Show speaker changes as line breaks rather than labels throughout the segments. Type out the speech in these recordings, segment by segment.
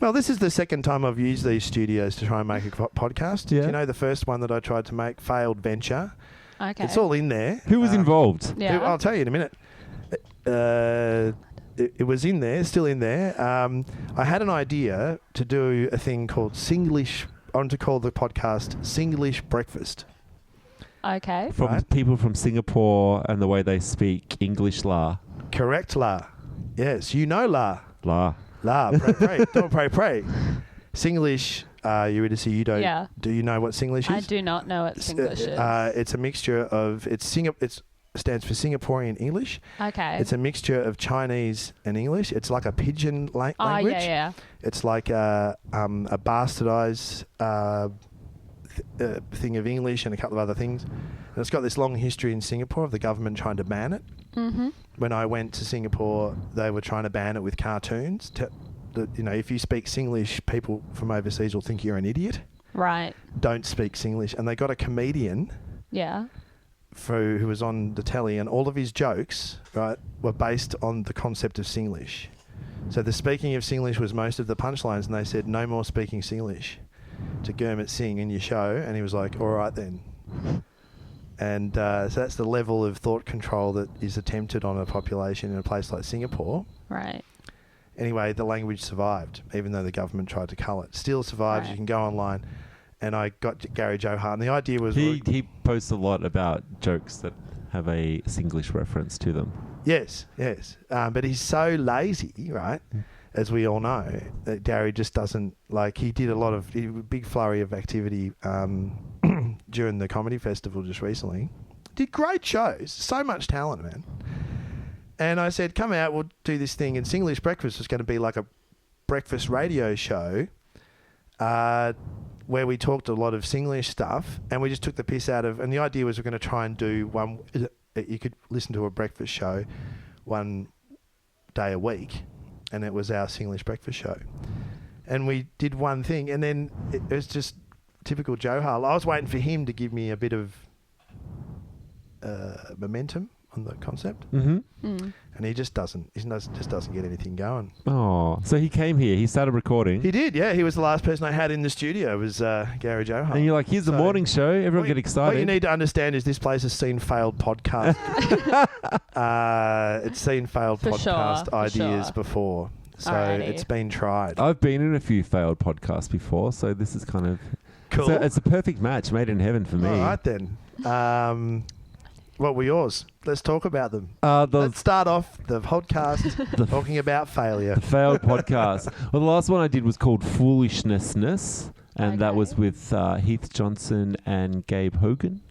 Well, this is the second time I've used these studios to try and make a podcast.
Yeah.
Do you know the first one that I tried to make, failed venture?
Okay.
It's all in there.
Who was involved?
Yeah.
I'll tell you in a minute. It was in there, still in there. I had an idea to do a thing called Singlish. I want to call the podcast Singlish Breakfast.
Okay.
From
Right.
people from Singapore and the way they speak English la.
Correct, La. Yes, you know La.
La.
La, pray, pray. Don't pray, pray. Singlish, Eurydice, you don't.
Yeah.
Do you know what Singlish is?
I do not know what Singlish is.
It's a mixture of, it stands for Singaporean English.
Okay.
It's a mixture of Chinese and English. It's like a pidgin language.
Yeah.
It's like a bastardized thing of English and a couple of other things. And it's got this long history in Singapore of the government trying to ban it.
Mm-hmm.
When I went to Singapore, they were trying to ban it with cartoons. If you speak Singlish, people from overseas will think you're an idiot.
Right.
Don't speak Singlish. And they got a comedian
Yeah.
who was on the telly, and all of his jokes, right, were based on the concept of Singlish. So the speaking of Singlish was most of the punchlines, and they said, no more speaking Singlish to Gurmit Singh in your show. And he was like, all right then. And so that's the level of thought control that is attempted on a population in a place like Singapore.
Right.
Anyway, the language survived, even though the government tried to cull it. Still survives.
Right.
You can go online. And I got Gary Johar. And the idea was...
He posts a lot about jokes that have a Singlish reference to them.
Yes. But he's so lazy, right, as we all know, that Gary just doesn't... he did a big flurry of activity during the comedy festival just recently. Did great shows. So much talent, man. And I said, come out, we'll do this thing. And Singlish Breakfast was going to be like a breakfast radio show where we talked a lot of Singlish stuff, and we just took the piss out of... And the idea was we're going to try and do one... You could listen to a breakfast show one day a week, and it was our Singlish breakfast show. And we did one thing, and then it was just typical Johar. I was waiting for him to give me a bit of momentum on the concept,
Mm-hmm.
and he just doesn't get anything going.
Oh, so he came here. He started recording.
He did, yeah. He was the last person I had in the studio. Was Gary Johar.
And you're like, here's the morning show. Everyone get excited.
What you need to understand is this place has seen failed podcast. It's seen failed podcast ideas before. So
Alrighty.
it's been tried.
I've been in a few failed podcasts before, so this is kind of...
Cool.
So it's a perfect match, made in heaven for me.
All right, then. What were yours? Let's talk about them.
The
Let's start off the podcast talking about failure.
The failed podcast. Well, the last one I did was called Foolishnessness, and that was with Heath Johnson and Gabe Hogan.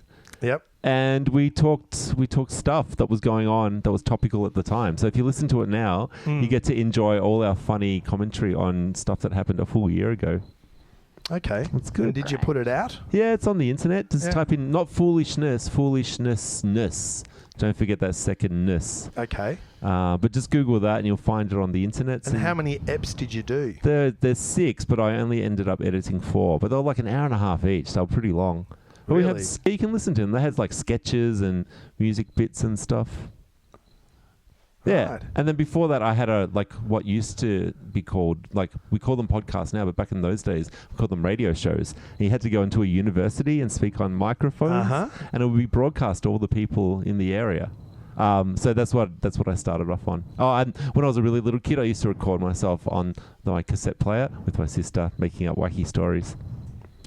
Yep.
And we talked stuff that was going on that was topical at the time. So if you listen to it now, you get to enjoy all our funny commentary on stuff that happened a full year ago.
Okay.
That's good.
And did you put it out?
Yeah, it's on the internet. Just type in not foolishness, foolishnessness. Don't forget that second ness.
Okay.
But just Google that and you'll find it on the internet.
And how many eps did you do?
There's 6, but I only ended up editing 4. But they were like an hour and a half each. They were pretty long. But
Really?
you can listen to them. They had like sketches and music bits and stuff. Yeah.
Right.
And then before that, I had what used to be called, we call them podcasts now, but back in those days, we called them radio shows. And you had to go into a university and speak on microphones, and it would be broadcast to all the people in the area. So that's what I started off on. Oh, and when I was a really little kid, I used to record myself on my cassette player with my sister, making up wacky stories.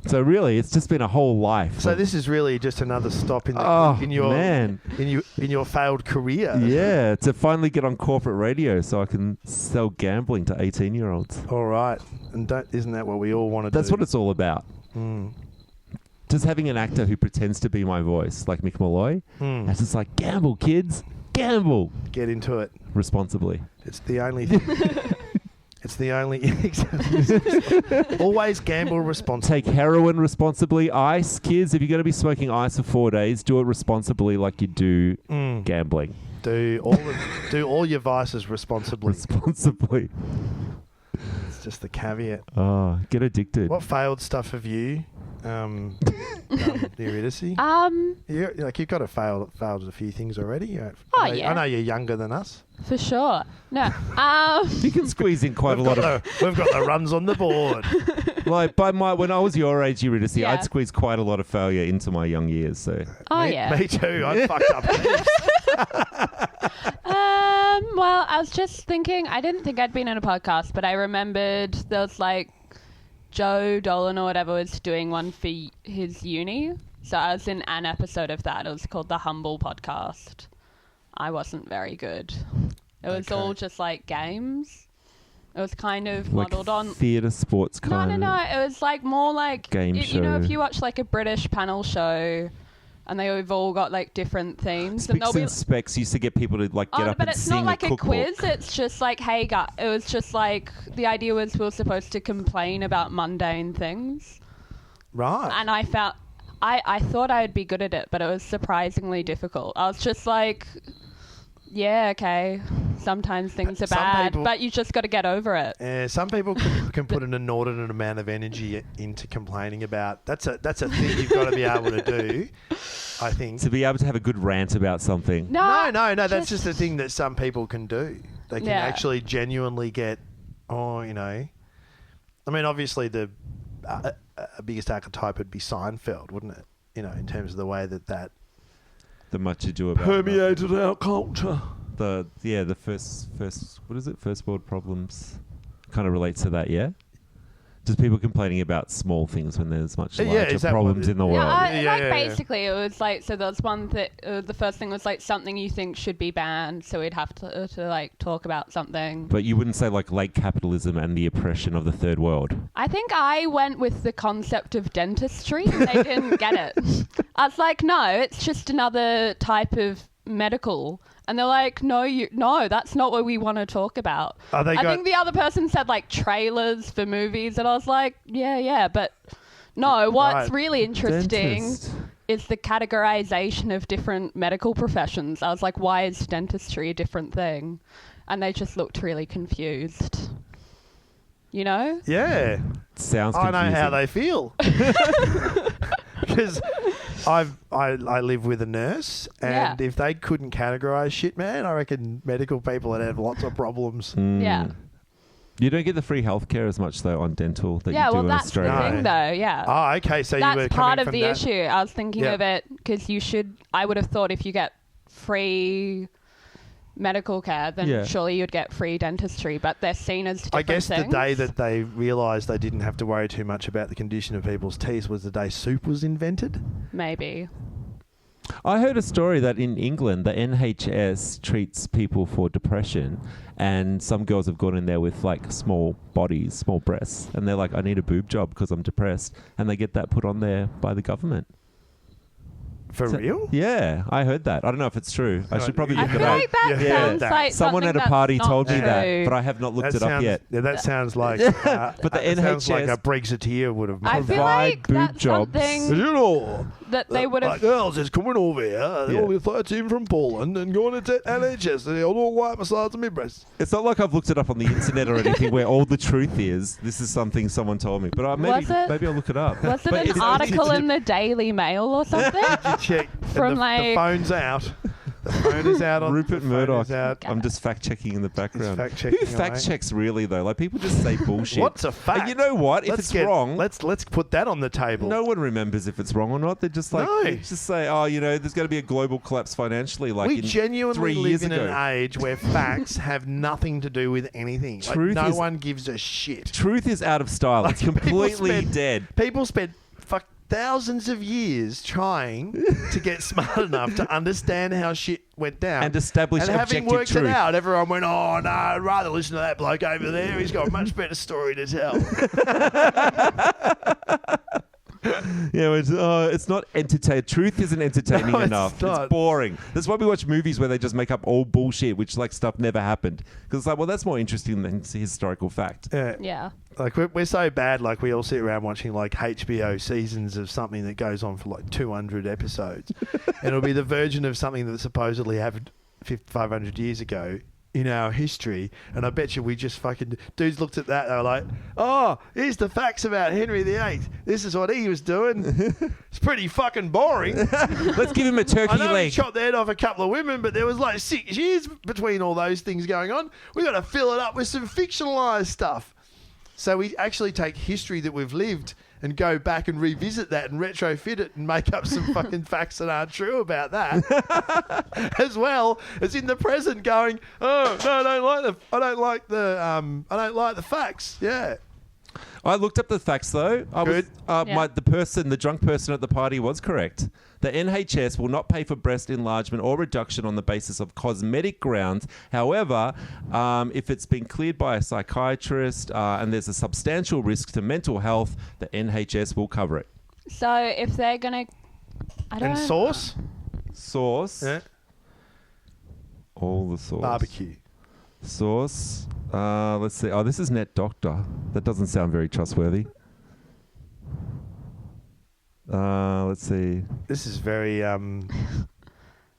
So really, it's just been a whole life.
So this is really just another stop in your failed career.
Yeah, to finally get on corporate radio so I can sell gambling to 18-year-olds.
All right. And isn't that what we all want to do?
That's what it's all about. Just having an actor who pretends to be my voice, like Mick Malloy. And it's just like, gamble, kids. Gamble.
Get into it.
Responsibly.
It's the only thing. It's the only... Always gamble responsibly.
Take heroin responsibly. Ice. Kids, if you're going to be smoking ice for 4 days, do it responsibly like you do gambling.
Do all your vices responsibly.
Responsibly.
It's just the caveat.
Oh, get addicted.
What failed stuff have you Eurydice? You've got to failed a few things already. I know you're younger than us.
For sure. No.
You can squeeze in quite a lot of...
We've got the runs on the board.
Like, when I was your age, Eurydice,
Yeah.
I'd squeeze quite a lot of failure into my young years, so...
Me too. I fucked up heaps.
Well, I was just thinking, I didn't think I'd been in a podcast, but I remembered there was like Joe Dolan or whatever was doing one for his uni. So I was in an episode of that. It was called The Humble Podcast. I wasn't very good. It was all just like games. It was kind of
like
modelled on...
theatre sports kind of...
No. It was like more like...
game show.
You know, if you watch like a British panel show... And they've all got like different themes.
Specs and Specs used to get people to like get up and sing a cookbook.
But it's not like a quiz. It's just like, hey, guys. It was just like the idea was we were supposed to complain about mundane things.
Right.
And I thought I'd be good at it, but it was surprisingly difficult. I was just like, yeah, okay. Sometimes things are bad, but you just got to get over it.
Yeah, some people can put an inordinate amount of energy into complaining about. That's a thing you've got to be able to do, I think.
To be able to have a good rant about something.
No. That's just a thing that some people can do. They can actually genuinely get, I mean, obviously the biggest archetype would be Seinfeld, wouldn't it? In terms of the way that
the much ado about
permeated our culture.
The first what is it? First world problems kind of relates to that, yeah? Just people complaining about small things when there's much larger problems in the world.
Basically, it was like, so there was one that the first thing was like something you think should be banned, so we'd have to like talk about something.
But you wouldn't say like late capitalism and the oppression of the third world.
I think I went with the concept of dentistry. They didn't get it. I was like, no, it's just another type of medical. And they're like, no, that's not what we want to talk about. I think the other person said like trailers for movies, and I was like, yeah, but no, what's really interesting is the categorization of different medical professions. I was like, why is dentistry a different thing? And they just looked really confused. You know?
Yeah.
Sounds confusing.
I know how they feel. Because I live with a nurse, and if they couldn't categorise shit, man, I reckon medical people would have lots of problems.
Yeah.
You don't get the free healthcare as much though on dental that you do in Australia.
Yeah, well, that's the thing though. Yeah.
Oh, okay. So
that's
you were
part of
from
the
that
issue. I was thinking of it because I would have thought if you get free medical care, then surely you'd get free dentistry, but they're seen as different things.
The day that they realised they didn't have to worry too much about the condition of people's teeth was the day soup was invented.
Maybe.
I heard a story that in England, the NHS treats people for depression, and some girls have gone in there with like small bodies, small breasts, and they're like, I need a boob job because I'm depressed, and they get that put on there by the government.
For real?
Yeah, I heard that. I don't know if it's true. I should probably look it up.
I feel like that sounds like
someone at a party told me
true.
that, but I have not looked it up yet.
Yeah, that sounds like.
But the NHS
sounds like a Brexiteer would have.
I feel like that's something that they would have.
Girls is coming over here. They're all 13 from Poland and going to NHS. They all wipe massage my breasts.
It's not like I've looked it up on the internet or anything where all the truth is. This is something someone told me, but maybe I'll look it up.
Was it an article in the Daily Mail or something?
Check.
From
the phone's out. The phone is out.
Rupert Murdoch. I'm just fact checking in the background. Who fact checks really though? Like people just say bullshit.
What's a fact?
And you know what? If it's wrong,
let's put that on the table.
No one remembers if it's wrong or not. They're just like they just say, there's going to be a global collapse financially. Like
we genuinely live in
an
age where facts have nothing to do with anything. No one gives a shit.
Truth is out of style. It's completely dead.
People spend thousands of years trying to get smart enough to understand how shit went down
and establish objective truth.
And having worked it out, everyone went, "Oh no, I'd rather listen to that bloke over there. He's got a much better story to tell."
It's not entertaining. Truth isn't entertaining enough. It's boring. That's why we watch movies where they just make up all bullshit, which like stuff never happened. Because it's like, well, that's more interesting than historical fact.
Yeah.
Like we're so bad. Like we all sit around watching like HBO seasons of something that goes on for like 200 episodes, and it'll be the version of something that supposedly happened 500 years ago. in our history, and I bet you we just fucking dudes looked at that. They were like, "Oh, here's the facts about Henry VIII. This is what he was doing. It's pretty fucking boring.
Let's give him a turkey
I know he
leg.
chopped the head off a couple of women, but there was like 6 years between all those things going on. We got to fill it up with some fictionalized stuff." So we actually take history that we've lived and go back and revisit that and retrofit it and make up some fucking facts that aren't true about that, as well as in the present going, "Oh no, I don't like the facts." Yeah,
I looked up the facts though.
Good.
The drunk person at the party was correct. The NHS will not pay for breast enlargement or reduction on the basis of cosmetic grounds. However, if it's been cleared by a psychiatrist and there's a substantial risk to mental health, the NHS will cover it.
So if they're gonna,
and sauce,
yeah. All the sauce.
Barbecue.
Sauce. Let's see. Oh, this is Net Doctor. That doesn't sound very trustworthy. Let's see.
This is very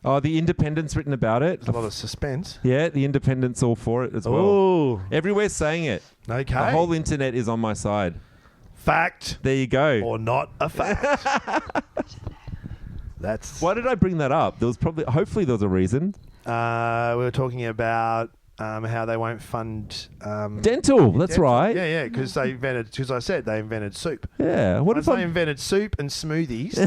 Oh, the Independent's written about it.
a lot of suspense.
Yeah, the Independent's all for it as well.
Oh,
Everywhere's saying it.
okay.
The whole internet is on my side.
Fact
There you go.
or not a fact. That's.
Why did I bring that up? Hopefully there was a reason.
We were talking about how they won't fund
Dental, that's
dental.
right.
Yeah, because I said they invented soup.
Yeah. What
Once
if
they invented soup and smoothies,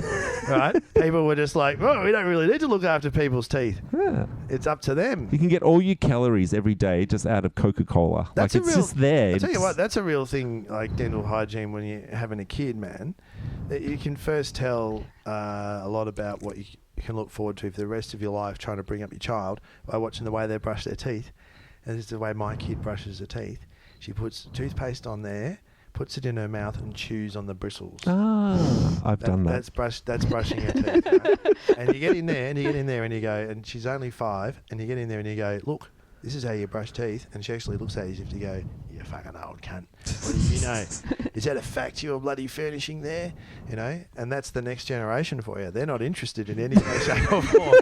right? People were just like, "Oh, we don't really need to look after people's teeth.
Yeah.
It's up to them."
You can get all your calories every day just out of Coca-Cola.
That's
it's just there.
I tell you what, that's a real thing. Like dental hygiene when you're having a kid, man. That you can first tell a lot about what you can look forward to for the rest of your life trying to bring up your child by watching the way they brush their teeth. And this is the way my kid brushes her teeth. She puts toothpaste on there, puts it in her mouth, and chews on the bristles.
I've done that.
That's brushing her teeth. Right? And you get in there, and you go, and she's only 5, and you get in there, and you go, "Look, this is how you brush teeth." And she actually looks at you as if to go, "You fucking old cunt. What do you know? Is that a fact you're bloody furnishing there?" You know, and that's the next generation for you. They're not interested in any way, shape or form.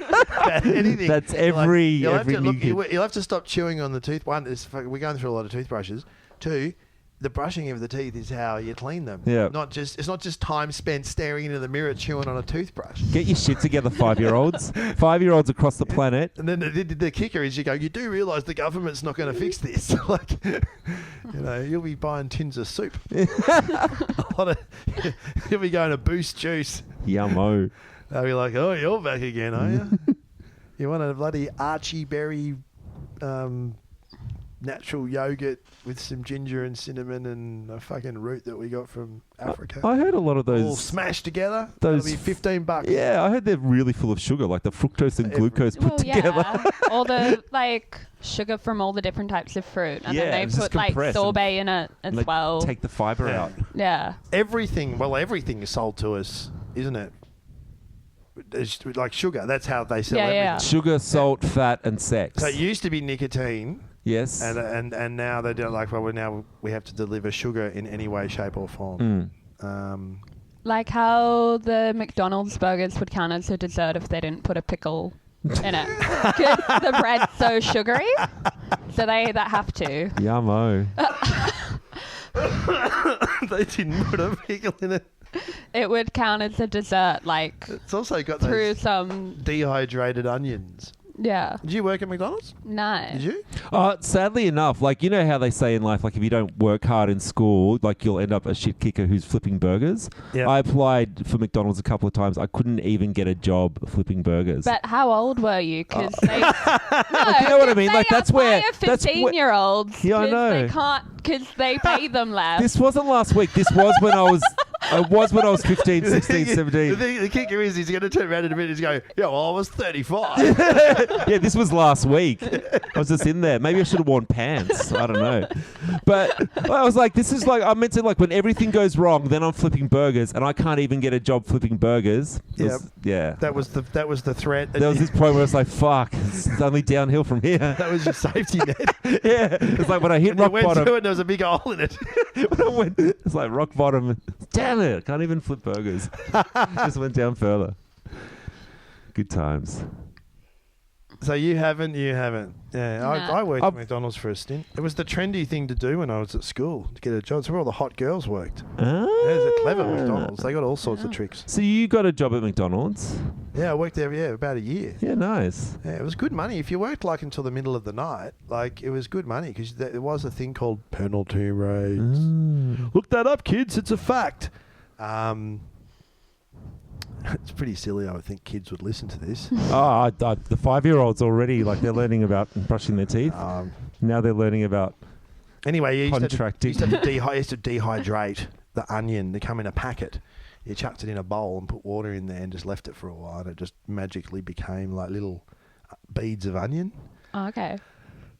Anything.
That's
You'll have to stop chewing on the tooth. One, we're going through a lot of toothbrushes. 2, the brushing of the teeth is how you clean them.
Yeah.
It's not just time spent staring into the mirror chewing on a toothbrush.
Get your shit together, 5-year-olds. 5-year-olds across the planet.
And then the kicker is you do realise the government's not going to fix this. You'll be buying tins of soup. You'll be going to Boost Juice.
Yummo.
They'll be like, "Oh, you're back again, are you? You want a bloody Archie berry natural yogurt with some ginger and cinnamon and a fucking root that we got from Africa.
I heard a lot of those
all smashed together.
Those
That'll be $15.
Yeah, I heard they're really full of sugar, like the fructose and glucose put together.
Yeah. All the sugar from all the different types of fruit, and then they put sorbet in it as well.
Take the fiber out.
Yeah.
Everything is sold to us, isn't it? It's like sugar. That's how they sell everything.
Yeah.
Sugar, salt, fat, and sex.
So it used to be nicotine.
Yes.
And now they do now we have to deliver sugar in any way, shape, or form.
Like how the McDonald's burgers would count as a dessert if they didn't put a pickle in it. The bread's so sugary, so they have to.
Yummo.
They didn't put a pickle in it.
It would count as a dessert,
it's also got
through
those
some
dehydrated onions.
Yeah.
Did you work at McDonald's?
No.
Did you?
Sadly enough, you know how they say in life, if you don't work hard in school, you'll end up a shit kicker who's flipping burgers.
Yeah.
I applied for McDonald's a couple of times. I couldn't even get a job flipping burgers.
But how old were you? Because
you know what I mean? That's where
15-year-olds.
Yeah, I know.
They can't because they pay them less.
This wasn't last week. This was when I was. It was when I was 15, 16, 17.
The kicker is he's going to turn around in a minute and go, "Yeah, well, I was 35.
Yeah, this was last week. I was just in there. Maybe I should have worn pants. I don't know. But I was like, this is I'm meant to when everything goes wrong, then I'm flipping burgers, and I can't even get a job flipping burgers. Yeah.
That was the threat.
There was this point where I was like, fuck, it's only downhill from here.
That was your safety net.
Yeah. It's like when I hit rock bottom.
Through it, there was a big hole in it.
It's like rock bottom. Damn it, can't even flip burgers. Just went down further. Good times.
So you haven't. Yeah,
No.
I worked at McDonald's for a stint. It was the trendy thing to do when I was at school to get a job. It's where all the hot girls worked. There's a clever McDonald's. They got all sorts of tricks.
So you got a job at McDonald's?
Yeah, I worked there. About a year.
Yeah, nice.
Yeah, it was good money. If you worked like until the middle of the night, like it was good money because there was a thing called penalty rates. Look that up, kids. It's a fact. It's pretty silly. I would think kids would listen to this.
The 5-year-olds already, like they're learning about brushing their teeth. Now they're learning about
anyway, you
contracting.
used to dehydrate the onion. They come in a packet. You chucked it in a bowl and put water in there and just left it for a while. And it just magically became like little beads of onion.
Oh, okay.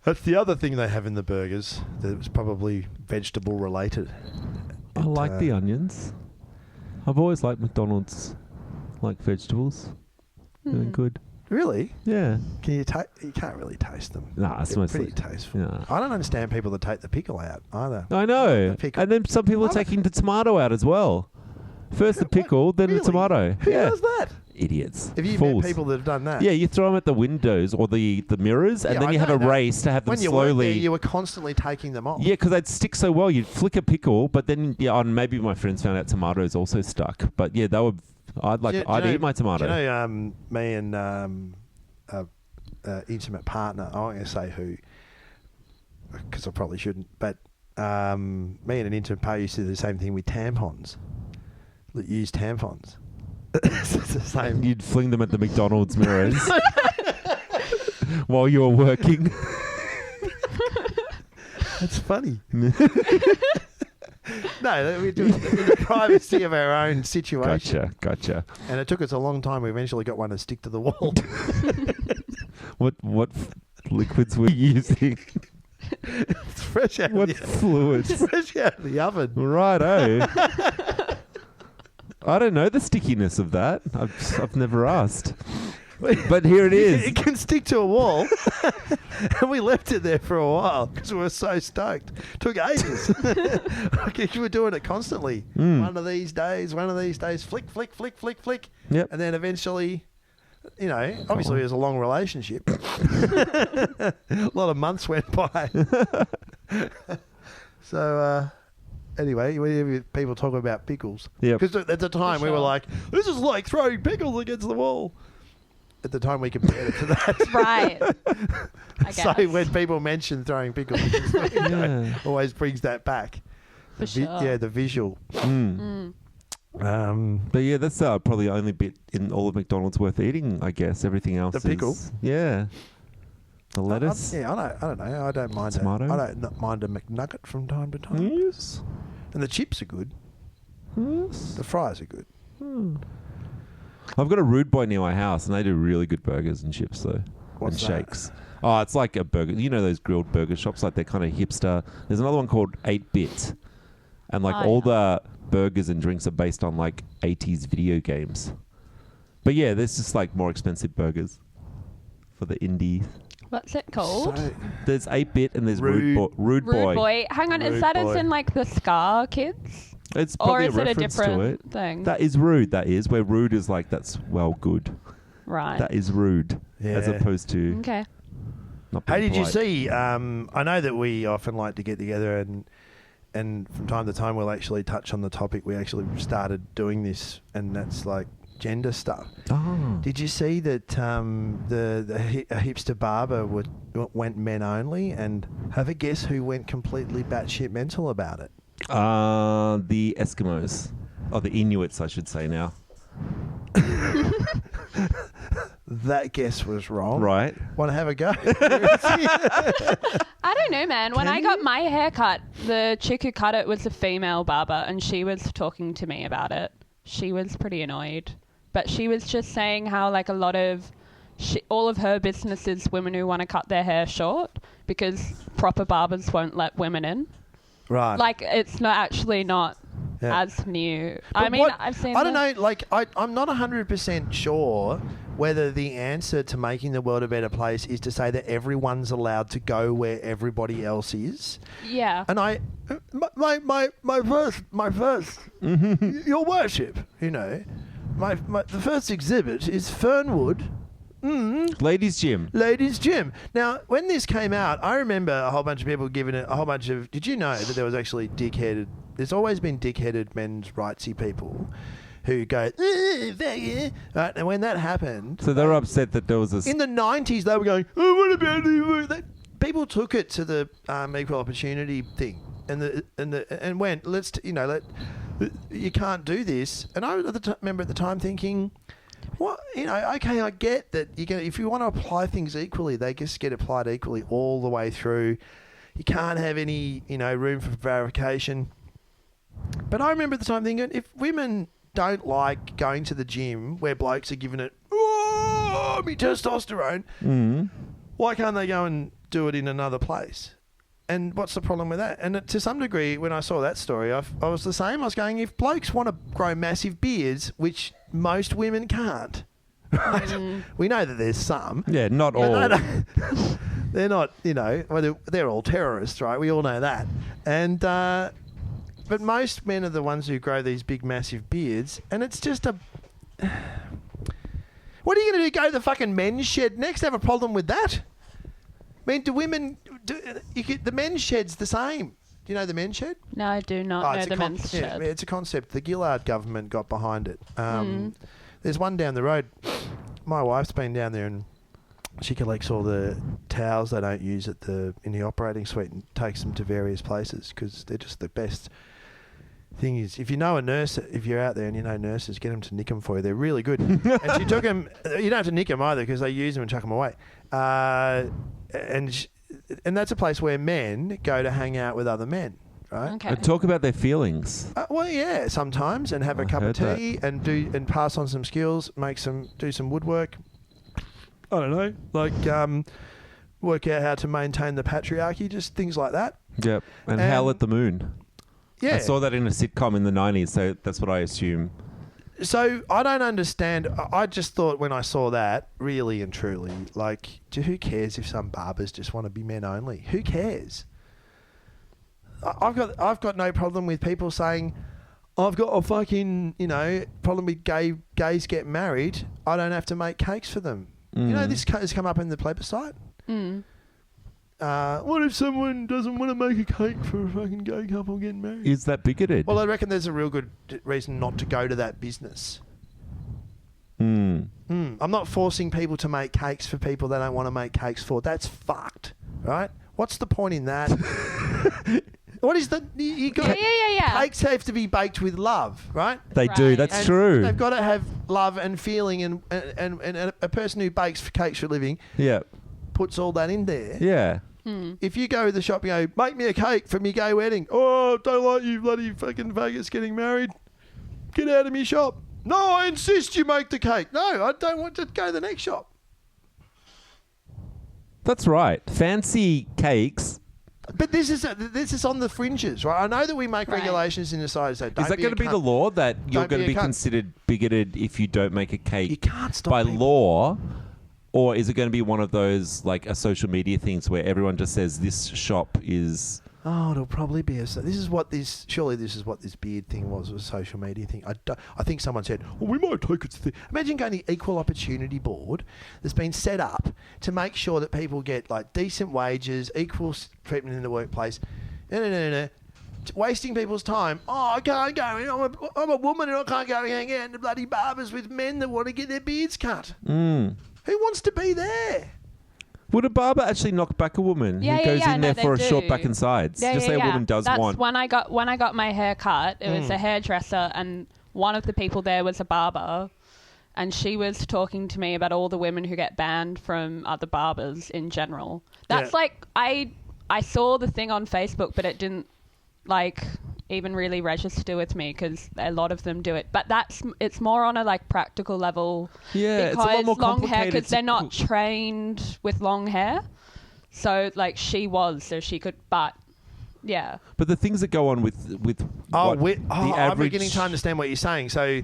That's the other thing they have in the burgers that was probably vegetable related.
I like the onions. I've always liked McDonald's. Like vegetables. They're good.
Really?
Yeah.
Can you you can't really taste them.
Nah, it's mostly
pretty tasteful.
Yeah.
I don't understand people that take the pickle out either.
I know.
The pickle.
And then some people are taking the tomato out as well. First the pickle, then
Really?
the tomato.
Who does that?
Idiots.
Have you
Fools.
met people that have done that?
Yeah, you throw them at the windows or the mirrors, and
Yeah,
then
I
you have
know
a
that.
race to have them
When you
slowly.
worked there, you were constantly taking them off.
Yeah, because they'd stick so well. You'd flick a pickle, but then and maybe my friends found out tomatoes also stuck. But yeah, they were. I'd eat my tomato.
Do you know, me and intimate partner. I won't going to say who, because I probably shouldn't. But me and an intimate partner used to do the same thing with tampons. Use tampons. It's the same.
You'd fling them at the McDonald's mirrors while you were working.
That's funny. No, we do it in the privacy of our own situation.
Gotcha.
And it took us a long time. We eventually got one to stick to the wall.
What liquids were you using?
It's fresh out
What
of the
fluids?
It's fresh out of the oven.
Righto. I don't know the stickiness of that. I've never asked. But here it is.
It can stick to a wall. And we left it there for a while because we were so stoked. Took ages. We were doing it constantly. One of these days, flick, flick, flick, flick, flick.
Yep.
And then eventually, obviously it was a long relationship. A lot of months went by. So, anyway, whenever people talk about pickles.
Yep.
Because at the time we were like, this is like throwing pickles against the wall. At the time we compared it to that.
Right. I guess.
So when people mention throwing pickles against the window, always brings that back.
For sure.
The visual.
But yeah, that's probably the only bit in all of McDonald's worth eating, I guess. Everything else
The pickle?
Yeah. The lettuce?
I don't know. I don't mind
Tomato?
I don't mind a McNugget from time to time.
Yes.
And the chips are good.
Yes.
The fries are good.
I've got a Rude Boy near my house, and they do really good burgers and chips, though.
What's
and
that?
shakes. Oh, it's like a burger. You know those grilled burger shops? Like they're kind of hipster. There's another one called 8-Bit. And like all the burgers and drinks are based on like 80s video games. But yeah, there's just like more expensive burgers for the indie.
What's it called?
There's 8-Bit and there's Rude Boy.
Rude Boy. Hang on, is that as in like the Scar Kids?
It's
Or
probably
is
a
it a
reference to it.
different thing?
That is rude. That is where rude is like that's well good.
Right.
That is rude, as
Yeah.
opposed to.
Okay.
Not
Hey,
being
did you
polite.
see? I know that we often like to get together and from time to time we'll actually touch on the topic. We actually started doing this, and that's like gender stuff.
Oh.
Did you see that a hipster barber went men only, and have a guess who went completely batshit mental about it?
The Eskimos. Or the Inuits, I should say now.
That guess was wrong.
Right.
Want to have a go?
I don't know, man. When I got my hair cut, the chick who cut it was a female barber, and she was talking to me about it. She was pretty annoyed. But she was just saying how, like, a lot of... all of her business is women who want to cut their hair short because proper barbers won't let women in.
Right.
Like, it's not as new.
But
I mean, I've seen...
I don't know, like, I'm not 100% sure whether the answer to making the world a better place is to say that everyone's allowed to go where everybody else is.
Yeah.
And my first, your worship, the first exhibit is Fernwood
Ladies' gym.
Ladies' gym. Now, when this came out, I remember a whole bunch of people giving it a whole bunch of... Did you know that there was actually dickheaded... There's always been dickheaded men's rightsy people who go... Right? And when that happened...
So they were upset that there was a...
In the 90s, they were going, oh, what about... People took it to the equal opportunity thing and went, you can't do this. And I remember at the time thinking... What okay, I get that if you want to apply things equally, they just get applied equally all the way through. You can't have any, room for verification. But I remember at the time thinking, if women don't like going to the gym where blokes are giving it, me testosterone, why can't they go and do it in another place? And what's the problem with that? And to some degree, when I saw that story, I was the same. I was going, if blokes want to grow massive beards, which most women can't, right? We know that there's some.
Yeah, not all.
They're not, they're all terrorists, right? We all know that. And but most men are the ones who grow these big, massive beards, and it's just a... What are you going to do? Go to the fucking men's shed next? Have a problem with that? I mean, do women... the men's shed's the same. Do you know the men's shed?
No, I do not know the men's shed.
Yeah, it's a concept. The Gillard government got behind it. There's one down the road. My wife's been down there and she collects all the towels they don't use in the operating suite and takes them to various places because they're just the best. Thing is, if you know a nurse, if you're out there and you know nurses, get them to nick them for you. They're really good. And she took them. You don't have to nick them either because they use them and chuck them away. And that's a place where men go to hang out with other men, right?
Okay.
And talk about their feelings.
Well, yeah, sometimes, and have a cup of tea and pass on some skills, do some woodwork. I don't know, like work out how to maintain the patriarchy, just things like that.
Yep, and howl at the moon.
Yeah.
I saw that in a sitcom in the 90s, so that's what I assume.
So I don't understand. I just thought when I saw that, really and truly, like, who cares if some barbers just want to be men only? Who cares? I've got no problem with people saying, I've got a fucking, problem with gays get married. I don't have to make cakes for them. This has come up in the plebiscite. What if someone doesn't want to make a cake for a fucking gay couple getting married?
Is that bigoted?
Well, I reckon there's a real good reason not to go to that business. I'm not forcing people to make cakes for people they don't want to make cakes for. That's fucked, right? What's the point in that? What is the... Cakes have to be baked with love, right?
They do. That's true.
They've got to have love and feeling, and a person who bakes cakes for a living puts all that in there.
Yeah.
If you go to the shop and go, make me a cake for me gay wedding. Oh, don't like you bloody fucking Vegas getting married. Get out of me shop. No, I insist you make the cake. No, I don't want to go to the next shop.
That's right. Fancy cakes.
But this is on the fringes, right? I know that we make regulations in the side that
is that going to be the law that you're going to be considered bigoted if you don't make a cake? You can't stop by law. Or is it going to be one of those, like, a social media things where everyone just says this shop is...
Oh, it'll probably be surely this is what this beard thing was a social media thing. I think someone said, well, we might take it to the... Imagine going to the Equal Opportunity Board that's been set up to make sure that people get, like, decent wages, equal treatment in the workplace. No. Wasting people's time. Oh, I can't go. I'm a woman and I can't go hang out in the bloody barbers with men that want to get their beards cut. Who wants to be there?
Would a barber actually knock back a woman who goes in there for a short back and sides? Just say a woman does want.
When I got my hair cut, it was a hairdresser, and one of the people there was a barber, and she was talking to me about all the women who get banned from other barbers in general. That's like I saw the thing on Facebook, but it didn't even really register with me because a lot of them do it. But it's more on a practical level.
Yeah,
because
it's a lot more
long hair,
complicated.
because they're not trained with long hair. So she was, so she could, but yeah.
But the things that go on with the average...
I'm beginning to understand what you're saying. So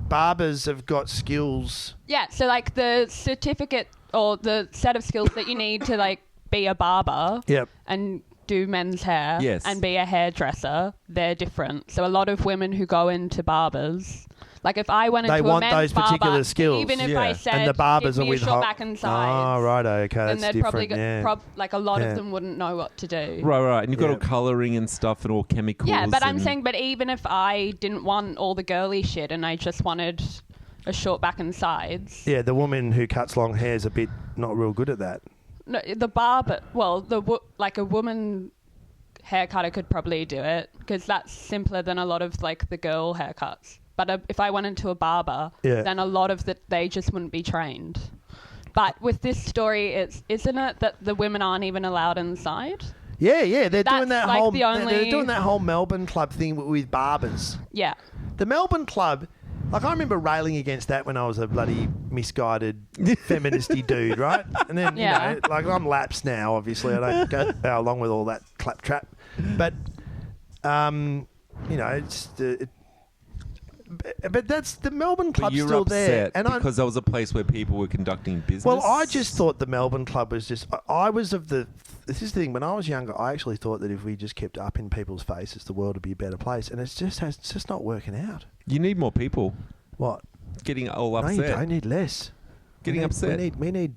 barbers have got skills.
Yeah, so the certificate or the set of skills that you need to be a barber.
Yep.
And do men's hair.
Yes.
And be a hairdresser, they're different. So a lot of women who go into barbers, Like if I went
They
into a
want
men's
those particular
barber,
skills.
even if
Yeah.
I said,
And the barbers
give
are
me
with
a short back and sides,
Oh, righto. Okay,
then
that's
they'd probably
different.
like a lot
Yeah.
of them wouldn't know what to do.
Right. And you've got
Yeah.
all colouring and stuff and all chemicals.
Yeah, but I'm
and-
saying, but even if I didn't want all the girly shit and I just wanted a short back and sides,
Yeah, the woman who cuts long hair is a bit not real good at that.
no, the barber, well, like a woman haircutter could probably do it because that's simpler than a lot of like the girl haircuts. But if I went into a barber,
Yeah.
then a lot of they just wouldn't be trained. But with this story, isn't it that the women aren't even allowed inside?
Yeah, they're
That's
doing that
like
whole.
the
They're
only-
doing that whole Melbourne club thing with barbers.
Yeah.
The Melbourne club, like I remember railing against that when I was a bloody misguided feministy dude, right? And then
Yeah.
you know, like I'm lapsed now. Obviously, I don't go along with all that claptrap. But you know, it's but that's the Melbourne
But
club's
you were
still
upset
there, and
because that was a place where people were conducting business.
well, I just thought the Melbourne club was just. I was of the. This is the thing. When I was younger, I actually thought that if we just kept up in people's faces, the world would be a better place, and it's just not working out.
You need more people
What?
getting all
No, you
upset.
don't need less.
Getting upset.
We need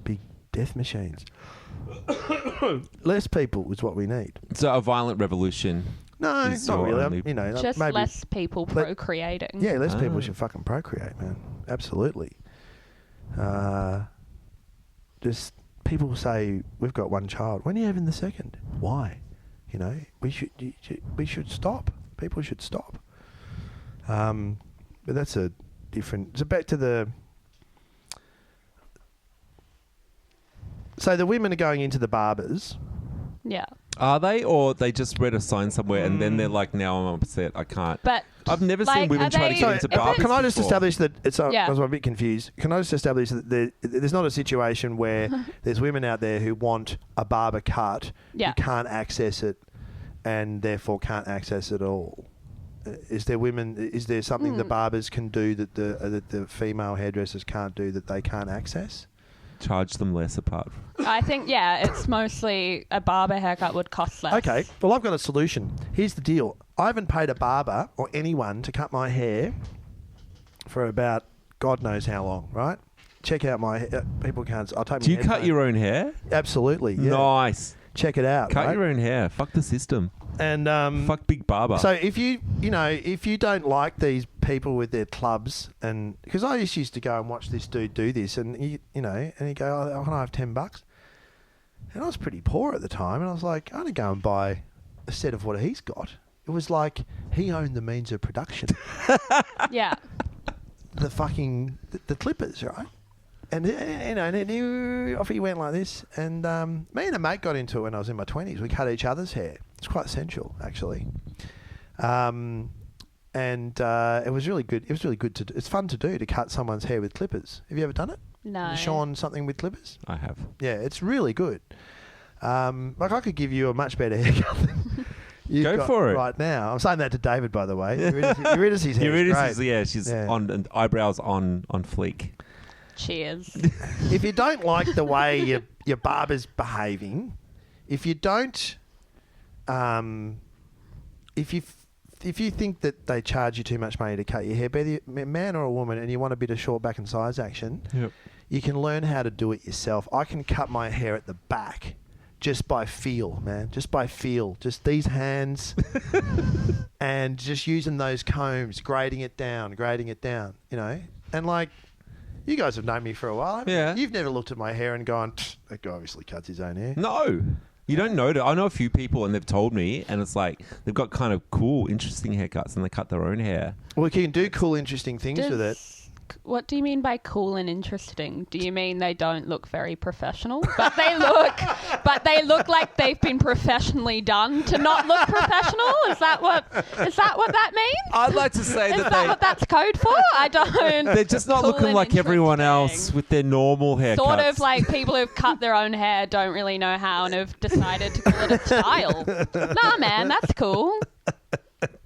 big death machines. Less people is what we need.
So a violent revolution.
No,
Is
not
your
really.
only-
You know,
Just
maybe
less people procreating.
Yeah, less people
Ah.
should fucking procreate, man. Absolutely. Just people say we've got one child. When are you having the second? Why? You know, we should stop. People should stop. But that's a different. So back to the. So the women are going into the barbers.
Yeah.
Are they, or they just read a sign somewhere and then they're like, "Now I'm upset. I can't."
But
I've never
like,
seen women
are
try to
they-
get into
So,
barbers.
Can I just
before.
establish that it's?
Yeah.
I was a bit confused. Can I just establish that there's not a situation where there's women out there who want a barber cut,
Yeah.
who can't access it, and therefore can't access it all. Is there women? Is there something the barbers can do that the female hairdressers can't do that they can't access?
Charge them less apart.
I think, yeah, it's mostly a barber haircut would cost less.
Okay, well, I've got a solution. Here's the deal. I haven't paid a barber or anyone to cut my hair for about God knows how long, right? Check out my hair. People can't. I'll take.
Do you cut your own hair?
Absolutely. Yeah.
Nice.
Check it out.
Cut
right?
your own hair. Fuck the system.
And
Fuck Big Barber.
so if you don't like these people with their clubs, and because I just used to go and watch this dude do this, and he go, "Oh, can I have $10?" And I was pretty poor at the time, and I was like, I'm gonna go and buy a set of what he's got. It was like he owned the means of production,
Yeah.
the clippers, right? And off he went like this. And me and a mate got into it when I was in my 20s. We cut each other's hair. It's quite essential, actually. And it was really good. It was really good to do. It's fun to do, to cut someone's hair with clippers. Have you ever done it?
No.
Shone something with clippers?
I have.
Yeah, it's really good. Like I could give you a much better haircut than you've
Go
got
for it.
right now. I'm saying that to David, by the way. Eurydice's hair
Eurydice
is great.
yeah, she's on and eyebrows on fleek.
Cheers.
If you don't like the way your barber's behaving, if you don't, if you think that they charge you too much money to cut your hair, be it a man or a woman, and you want a bit of short back and sides action,
Yep.
you can learn how to do it yourself. I can cut my hair at the back just by feel, man. Just by feel. Just these hands and just using those combs, grading it down, you know. And like, you guys have known me for a while, haven't
Yeah.
you? You've never looked at my hair and gone, that guy obviously cuts his own hair.
No. You don't know that. I know a few people and they've told me, and it's like they've got kind of cool, interesting haircuts and they cut their own hair.
Well, you can do cool, interesting things with it.
What do you mean by cool and interesting? Do you mean they don't look very professional? But they look like they've been professionally done to not look professional? Is that what that means?
I'd like to say
Is that what that's code for? I don't.
they're just not
Cool
looking
and
like everyone
interesting.
else with their normal haircuts.
Sort of like people who've cut their own hair don't really know how and have decided to call it a style. Nah, man, that's cool.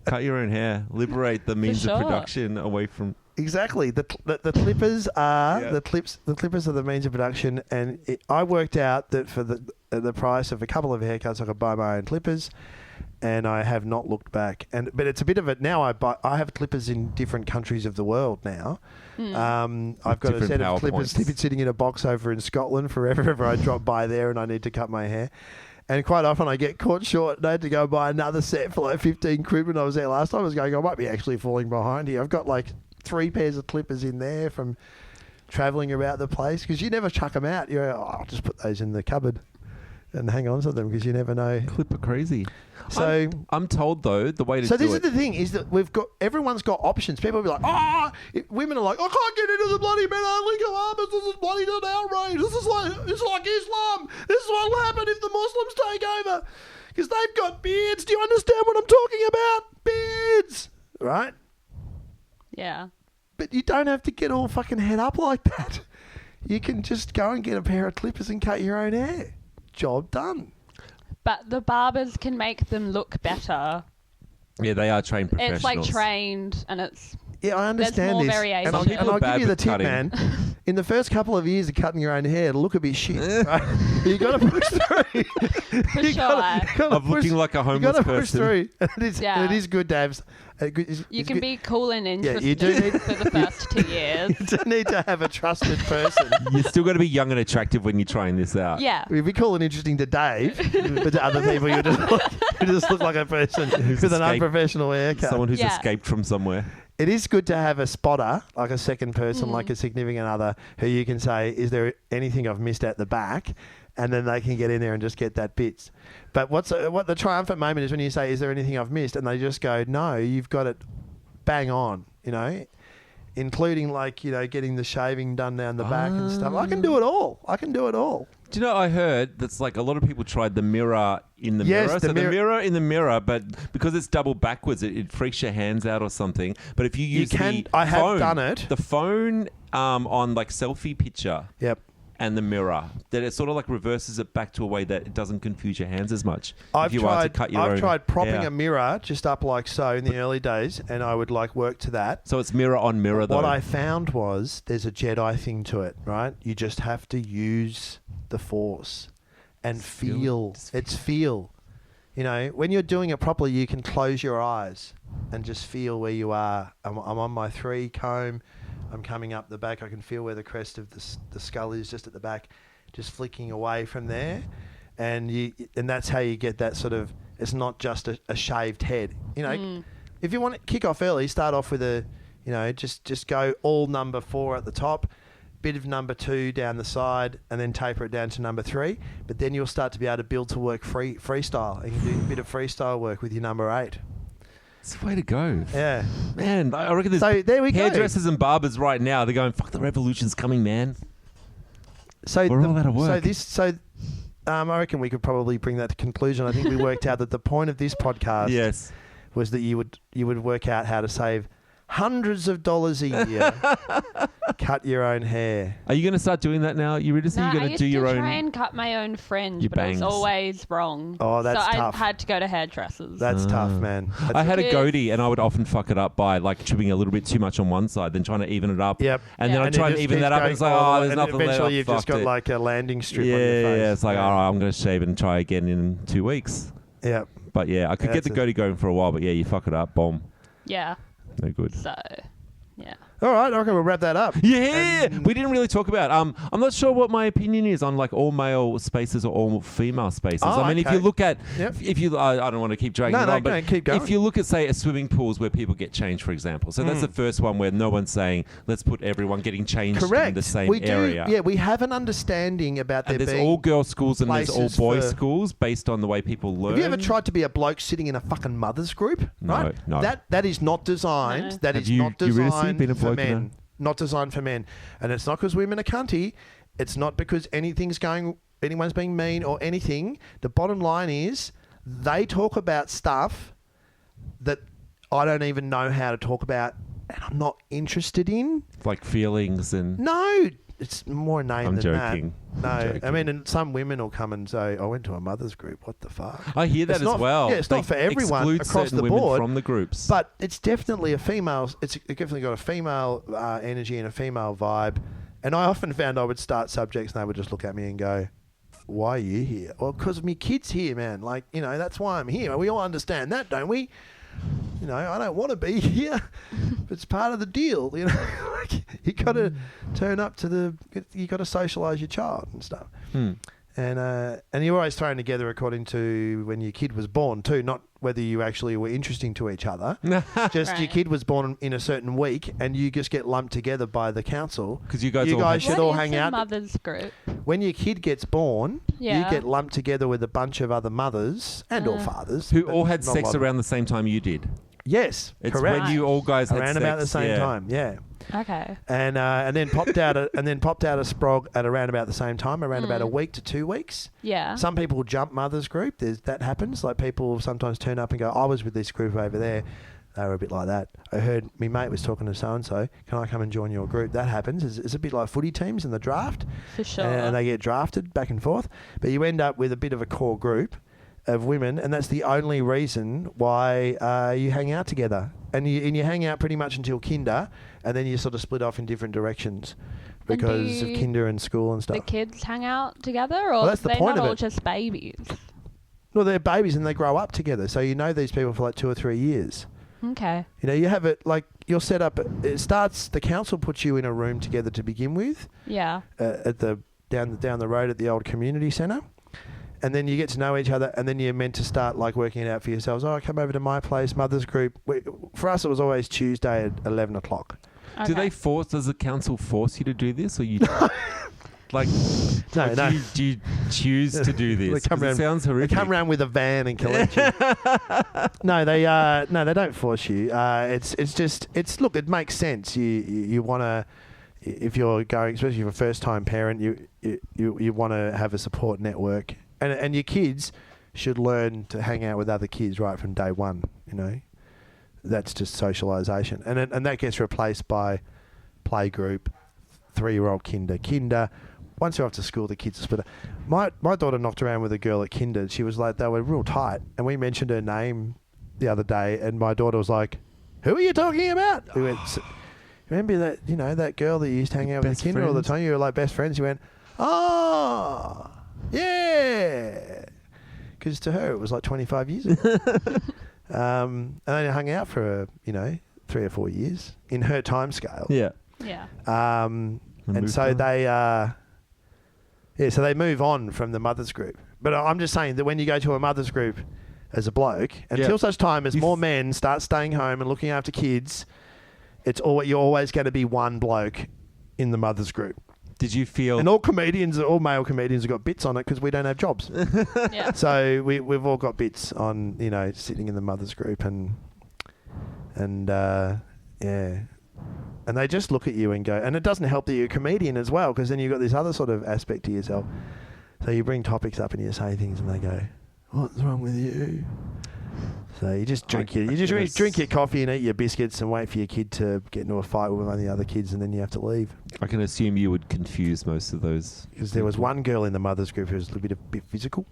Cut your own hair. Liberate the means of
sure.
production away from...
Exactly. The clippers are
Yeah.
the clippers are the means of production, and I worked out that for the price of a couple of haircuts, I could buy my own clippers, and I have not looked back. But it's a bit of it now. I have clippers in different countries of the world now. I've got a set of clippers sitting in a box over in Scotland for wherever I drop by there and I need to cut my hair. And quite often I get caught short and I had to go buy another set for like 15 quid when I was there last time. I was going, I might be actually falling behind here. I've got like 3 pairs of clippers in there from travelling about the place because you never chuck them out. You're I'll just put those in the cupboard and hang on to them because you never know.
Clipper crazy.
So
I'm told though the way to.
So
do
this is the thing is that everyone's got options. People will be like, women are like, I can't get into the bloody legal arms. This is bloody an outrage. It's like Islam. This is what will happen if the Muslims take over because they've got beards. Do you understand what I'm talking about? Beards, right?
Yeah.
But you don't have to get all fucking head up like that. You can just go and get a pair of clippers and cut your own hair. Job done.
But the barbers can make them look better.
Yeah, they are trained professionals.
It's like trained and it's...
Yeah, I understand
more
this.
variation.
And I'll give you the tip, man. In the first couple of years of cutting your own hair, it'll look a bit shit. Right? You got to push through.
For sure.
Of looking like a homeless person.
You got to push through. It is good to have...
You can be cool and interesting
you do need,
for the first 2 years.
You do need to have a trusted person.
You're still got to be young and attractive when you're trying this out.
Yeah.
You'd be cool and interesting to Dave, but to other people you just look like a person with an unprofessional haircut.
Someone who's escaped from somewhere.
It is good to have a spotter, like a second person, like a significant other, who you can say, is there anything I've missed at the back? And then they can get in there and just get that bits. But what the triumphant moment is when you say, is there anything I've missed? And they just go, no, you've got it bang on, including getting the shaving done down the back and stuff. I can do it all.
Do you know, I heard that's like a lot of people tried the mirror in the mirror. So the mirror in the mirror, but because it's double backwards, it freaks your hands out or something. But if you use
I have done it.
The phone on like selfie picture.
Yep.
And the mirror, that it sort of like reverses it back to a way that it doesn't confuse your hands as much.
I've tried propping a mirror just up like so in the early days, and I would work to that.
So it's mirror on mirror, though.
What I found was there's a Jedi thing to it, right? You just have to use the Force and feel. It's feel. When you're doing it properly, you can close your eyes and just feel where you are. I'm on my 3 comb. I'm coming up the back. I can feel where the crest of the skull is just at the back, just flicking away from there. And that's how you get that sort of, it's not just a shaved head. If you want to kick off early, start off with just go all number 4 at the top, bit of number 2 down the side, and then taper it down to number 3. But then you'll start to be able to build to work freestyle. You can do a bit of freestyle work with your number 8.
It's the way to go.
Yeah.
Man, I reckon there's hairdressers and barbers right now. They're going, fuck, the revolution's coming, man. We're all out of work.
I reckon we could probably bring that to conclusion. I think we worked out that the point of this podcast was that you would work out how to save hundreds of dollars a year, cut your own hair.
Are you going to start doing that now? You're going to do your own.
I used to try and cut my own fringe, but it was always wrong.
Oh, that's tough.
I had to go to hairdressers.
That's tough, man.
I had a goatee, and I would often fuck it up by trimming a little bit too much on one side, then trying to even it up.
Yep.
And then I try and even that up, and it's like, there's nothing there.
Eventually, you've just got like a landing strip on your face.
Yeah, it's like, all right, I'm going to shave and try again in 2 weeks.
Yeah.
But I could get the goatee going for a while, but you fuck it up, boom.
Yeah.
No good.
So, yeah.
All right, okay, we'll wrap that up.
Yeah, we didn't really talk about. I'm not sure what my opinion is on all male spaces or all female spaces. If you look at, I don't want to keep dragging it on, but
keep going.
If you look at, say, a swimming pools where people get changed, for example, so that's the first one where no one's saying let's put everyone getting changed in the same area.
Yeah, we have an understanding about there being.
There's all girls schools and there's all boys schools based on the way people learn.
Have you ever tried to be a bloke sitting in a fucking mother's group?
No, no.
That is not designed.
No.
That
Have
is
you-
not
you really
designed
been a
for
bloke in
men. Not designed for men. And it's not because women are cunty. It's not because anyone's being mean or anything. The bottom line is they talk about stuff that I don't even know how to talk about and I'm not interested in.
Like feelings and...
No, it's more name than
joking.
that. No,
I'm joking.
I mean, and some women will come and say, I went to a mother's group. What the fuck?
I hear that as well.
Yeah, it's not for everyone
exclude
across
certain
the
women
board.
from the groups.
But it's definitely it's definitely got a female energy and a female vibe. And I often found I would start subjects and they would just look at me and go, why are you here? Well, because my kid's here, man. Like, that's why I'm here. We all understand that, don't we? I don't want to be here. But it's part of the deal, Like, you got to turn up to you got to socialise your child and stuff. And you're always thrown together according to when your kid was born too, not whether you actually were interesting to each other. Just your kid was born in a certain week, and you just get lumped together by the council
because you guys
should all hang out.
Mother's group.
When your kid gets born, you get lumped together with a bunch of other mothers and or fathers
who all had sex around the same time you did.
Yes,
it's
correct.
when you all guys had
around
sex.
About the same time. Yeah.
Okay.
And then popped out a sprog at around about the same time, around about a week to 2 weeks.
Yeah.
Some people jump mother's group. That happens. Like, people sometimes turn up and go, I was with this group over there. They were a bit like that. I heard my mate was talking to so-and-so. Can I come and join your group? That happens. It's a bit like footy teams in the draft.
For sure.
And they get drafted back and forth. But you end up with a bit of a core group of women, and that's the only reason why you hang out together. And you hang out pretty much until kinder, and then you sort of split off in different directions because of kinder and school and stuff.
The kids hang out together, or
that's the
they're
point
not
of
all
it.
just babies?
Well, they're babies and they grow up together, so you know these people for like 2 or 3 years.
Okay.
You have it like you're set up. It starts. The council puts you in a room together to begin with.
Yeah.
At the down the road at the old community centre. And then you get to know each other, and then you're meant to start like working it out for yourselves. Oh, come over to my place, mother's group. For us, it was always Tuesday at 11 o'clock.
Okay.
Does the council force you to do this, or you like?
No.
Do you choose to do this? It sounds horrific.
They come around with a van and collect you. No, they don't force you. Look, it makes sense. You want to. If you're going, especially if you're a first-time parent, you want to have a support network. And your kids should learn to hang out with other kids right from day one, That's just socialisation. And that gets replaced by playgroup, 3-year-old kinder. Once you're off to school, the kids are split up. My daughter knocked around with a girl at kinder. She was like, they were real tight. And we mentioned her name the other day, and my daughter was like, who are you talking about? We went, remember that, that girl that you used to hang out with at kinder all the time? You were like best friends. You went, oh... yeah, because to her it was like 25 years ago. And they hung out for 3 or 4 years in her time scale.
Yeah.
And so so they move on from the mother's group. But I'm just saying that when you go to a mother's group as a bloke, until such time as more men start staying home and looking after kids, you're always going to be one bloke in the mother's group.
Did you feel...
And all male comedians have got bits on it because we don't have jobs.
Yeah.
So we've all got bits on, sitting in the mother's group and they just look at you and go... And it doesn't help that you're a comedian as well, because then you've got this other sort of aspect to yourself. So you bring topics up and you say things and they go, what's wrong with you? So you just drink your coffee and eat your biscuits and wait for your kid to get into a fight with one of the other kids, and then you have to leave.
I can assume you would confuse most of those.
Because there was one girl in the mother's group who was a bit physical.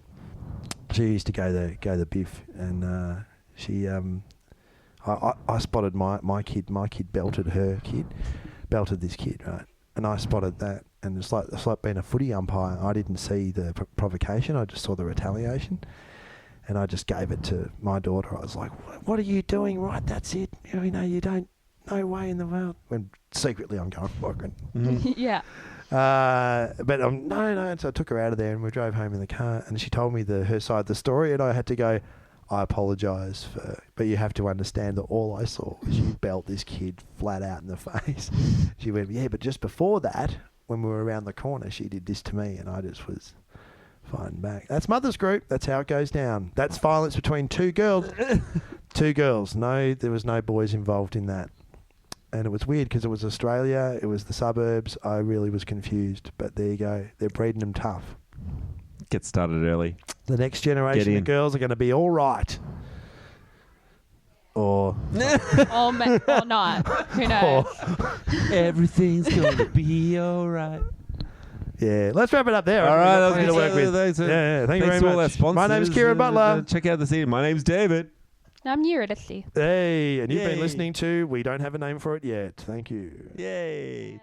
She used to go the biff, and she I spotted my kid. My kid belted this kid, right? And I spotted that, and it's like being a footy umpire. I didn't see the provocation. I just saw the retaliation. And I just gave it to my daughter. I was like, what are you doing? Right, that's it. You don't, no way in the world. When secretly I'm going, fucking.
Yeah.
But no. So I took her out of there and we drove home in the car, and she told me her side of the story, and I had to go, I apologise but you have to understand that all I saw was you belt this kid flat out in the face. She went, yeah, but just before that, when we were around the corner, she did this to me, and I just was... fighting back. That's mother's group. That's how it goes down. That's violence between two girls. Two girls. No, there was no boys involved in that. And it was weird because it was Australia. It was the suburbs. I really was confused. But there you go. They're breeding them tough.
Get started early.
The next generation of girls are going to be all right. Or
not. Who knows?
Everything's going to be all right.
Yeah, let's wrap it up there.
All right,
plenty to work with.
Thanks
Thank you very
to all our
much.
sponsors.
My name's Kieran Butler.
Check out the CD. My name's David.
I'm Eurydice.
Hey, and you've been
Yay.
listening to We Don't Have a Name for It Yet. Thank you.
Yay.